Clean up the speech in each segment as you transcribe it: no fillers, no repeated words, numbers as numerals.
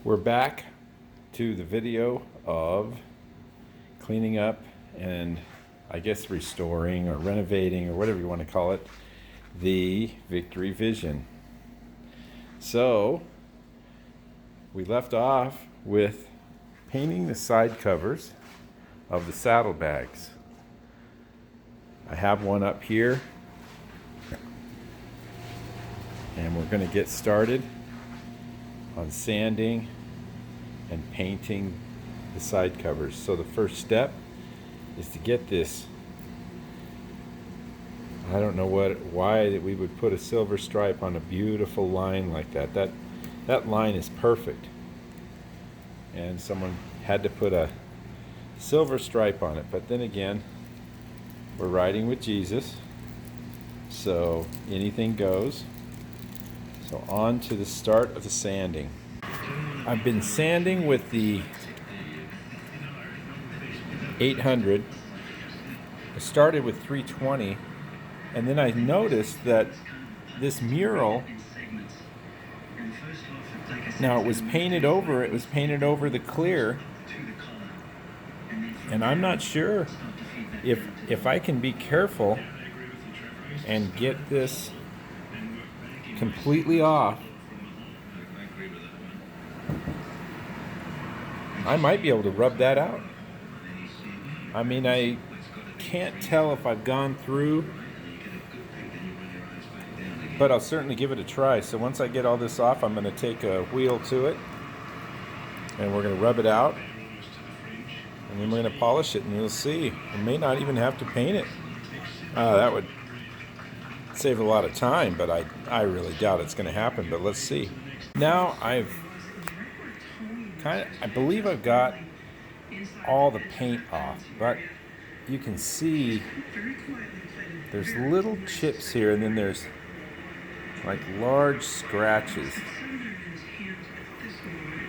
We're back to the video of cleaning up and I guess restoring or renovating or whatever you want to call it, the Victory Vision. So we left off with painting the side covers of the saddlebags. I have one up here and we're going to get started on sanding and painting the side covers. So the first step is to get this, I don't know why that we would put a silver stripe on a beautiful line like that. That line is perfect. And someone had to put a silver stripe on it. But then again, we're riding with Jesus, so anything goes. So on to the start of the sanding. I've been sanding with the 800. I started with 320, and then I noticed that this mural, now it was painted over the clear, and I'm not sure if I can be careful and get this completely off. I might be able to rub that out. I mean, I can't tell if I've gone through, but I'll certainly give it a try. So once I get all this off, I'm going to take a wheel to it and we're going to rub it out, and then we're going to polish it, and you'll see. We may not even have to paint it. That would save a lot of time, but I really doubt it's going to happen, but let's see. Now I believe I've got all the paint off, but you can see there's little chips here, and then there's like large scratches.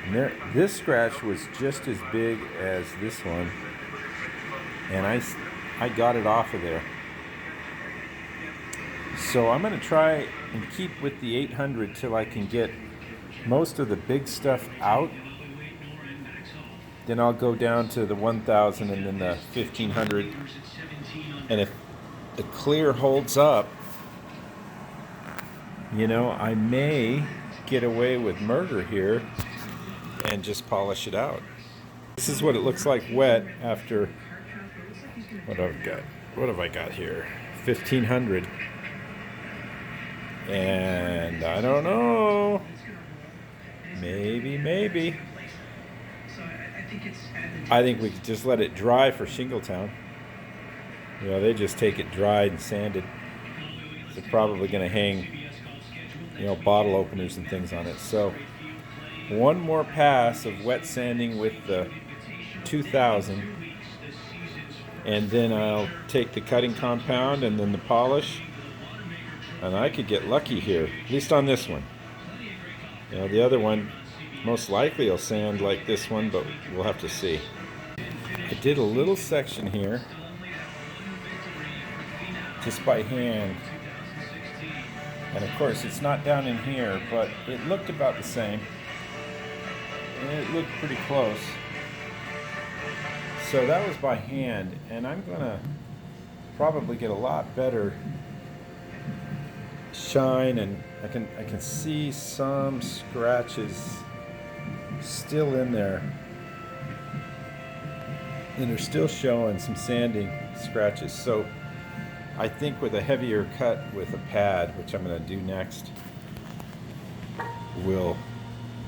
And this scratch was just as big as this one, and I got it off of there. So I'm going to try and keep with the 800 till I can get most of the big stuff out. Then I'll go down to the 1000 and then the 1500. And if the clear holds up, you know, I may get away with murder here and just polish it out. This is what it looks like wet after, what have I got here? 1500. And I don't know, maybe. I think we could just let it dry for Shingletown. You know, they just take it dried and sanded. They're probably going to hang, you know, bottle openers and things on it. So one more pass of wet sanding with the 2000, and then I'll take the cutting compound and then the polish. And I could get lucky here, at least on this one. You know, the other one, most likely will sand like this one, but we'll have to see. I did a little section here, just by hand. And of course, it's not down in here, but it looked about the same. And it looked pretty close. So that was by hand, and I'm gonna probably get a lot better shine, and I can see some scratches still in there, and they're still showing some sanding scratches. So I think with a heavier cut with a pad, which I'm going to do next, we'll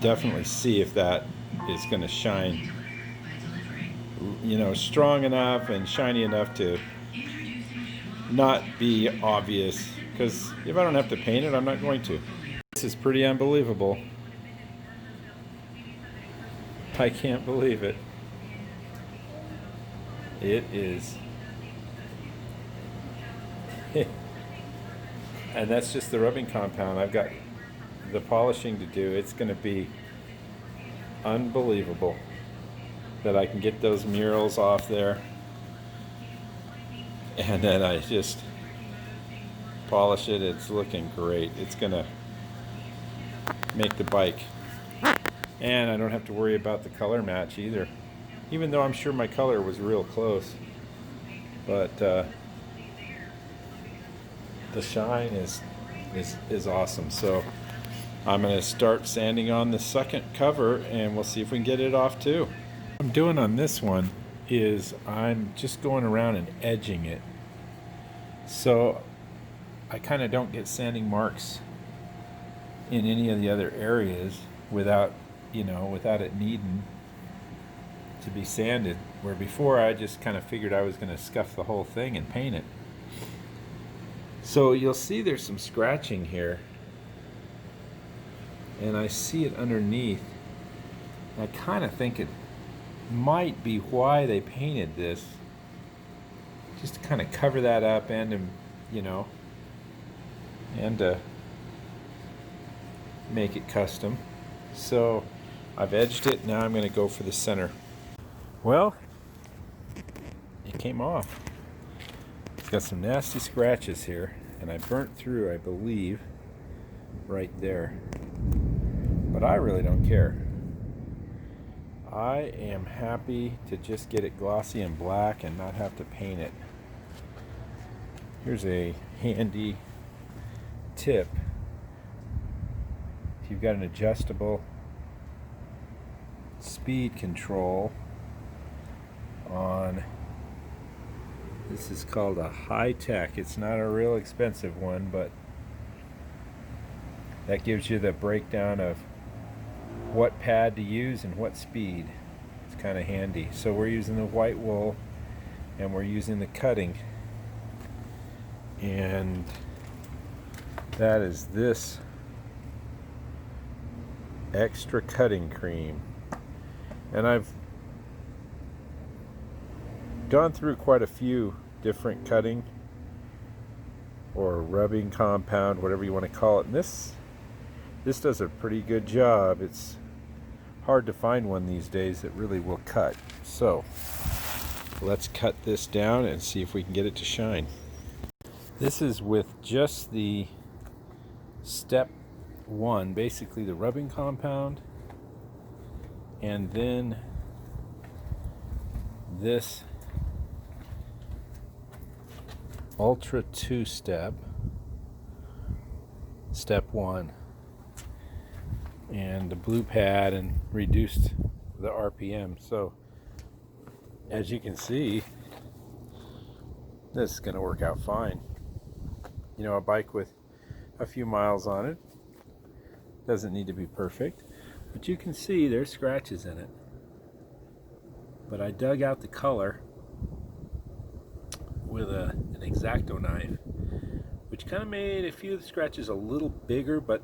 definitely see if that is going to shine, you know, strong enough and shiny enough to not be obvious. Because if I don't have to paint it, I'm not going to. This is pretty unbelievable. I can't believe it. It is. And that's just the rubbing compound. I've got the polishing to do. It's going to be unbelievable that I can get those murals off there. And then I just polish it. It's looking great. It's gonna make the bike And I don't have to worry about the color match either. Even though I'm sure my color was real close. But the shine is awesome. So I'm going to start sanding on the second cover and we'll see if we can get it off too. What I'm doing on this one is I'm just going around and edging it. So I kind of don't get sanding marks in any of the other areas without it needing to be sanded, where before I just kind of figured I was going to scuff the whole thing and paint it. So you'll see there's some scratching here, and I see it underneath. I kind of think it might be why they painted this, just to kind of cover that up and make it custom. So I've edged it. Now I'm going to go for the center. Well, it came off. It's got some nasty scratches here, and I burnt through, I believe, right there. But I really don't care. I am happy to just get it glossy and black and not have to paint it. Here's a handy tip. If you've got an adjustable speed control on, this is called a Hi-Tech. It's not a real expensive one, but that gives you the breakdown of what pad to use and what speed. It's kind of handy. So we're using the white wool and we're using the cutting, and that is this extra cutting cream. And I've gone through quite a few different cutting or rubbing compound, whatever you want to call it, and this does a pretty good job. It's hard to find one these days that really will cut. So let's cut this down and see if we can get it to shine. This is with just the step one, basically the rubbing compound, and then this Ultra 2 step one, and the blue pad, and reduced the RPM. So as you can see, this is going to work out fine. A bike with a few miles on it doesn't need to be perfect, but you can see there's scratches in it. But I dug out the color with an X-Acto knife, which kind of made a few of the scratches a little bigger, but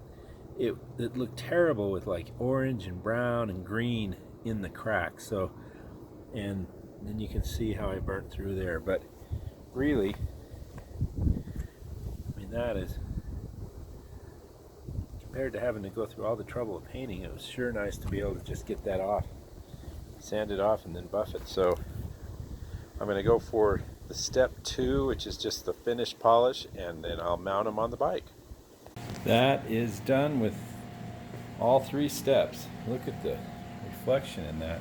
it looked terrible with like orange and brown and green in the cracks. So, and then you can see how I burnt through there. But really, I mean, that is, compared to having to go through all the trouble of painting, it was sure nice to be able to just get that off, sand it off, and then buff it. So I'm going to go for the step 2, which is just the finished polish, and then I'll mount them on the bike. That is done with all 3 steps. Look at the reflection in that.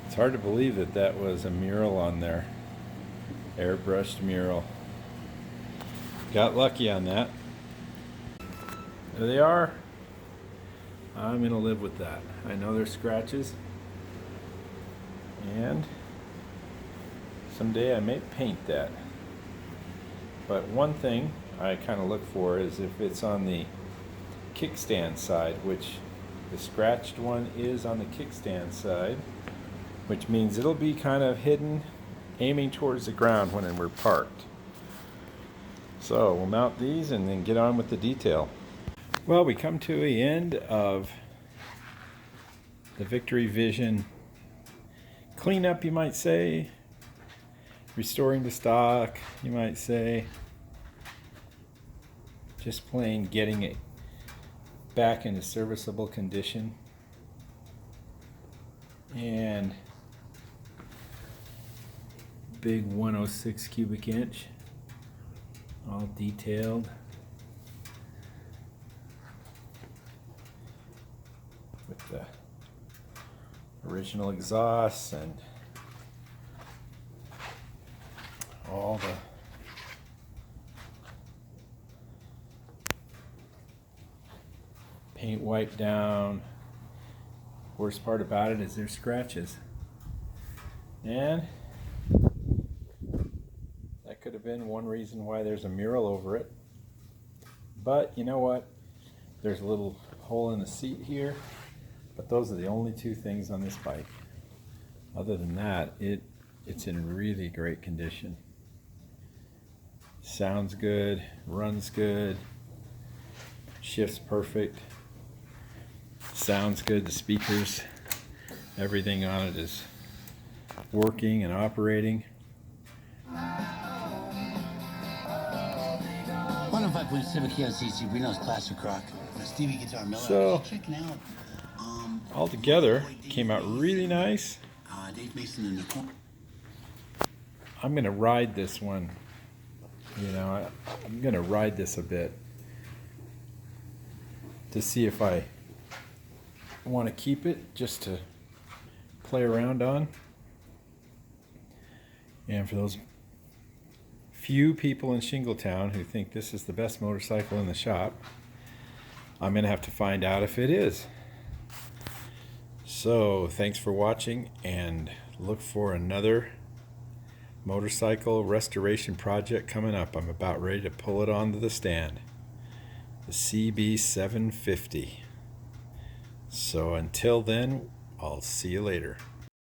It's hard to believe that that was a mural on there. Airbrushed mural. Got lucky on that. There they are. I'm going to live with that. I know there's scratches, and someday I may paint that. But one thing I kind of look for is if it's on the kickstand side, which the scratched one is on the kickstand side, which means it'll be kind of hidden, aiming towards the ground when we're parked. So we'll mount these and then get on with the detail. Well, we come to the end of the Victory Vision cleanup, you might say. Restoring the stock, you might say. Just plain getting it back into serviceable condition. And big 106 cubic inch, all detailed with the original exhausts and all the paint wiped down. Worst part about it is there's scratches. And that could have been one reason why there's a mural over it. But you know what? There's a little hole in the seat here. But those are the only two things on this bike. Other than that, it's in really great condition. Sounds good, runs good, shifts perfect, sounds good. The speakers, everything on it is working and operating. 105.7 KLCC, Reno's Classic Rock. Stevie Guitar Miller. So, checking out. Altogether, came out really nice. Dave Mason in the corner. I'm going to ride this one. You know, I'm going to ride this a bit to see if I want to keep it just to play around on. And for those few people in Shingletown who think this is the best motorcycle in the shop, I'm going to have to find out if it is. So, thanks for watching, and look for another motorcycle restoration project coming up. I'm about ready to pull it onto the stand. The CB750. So until then, I'll see you later.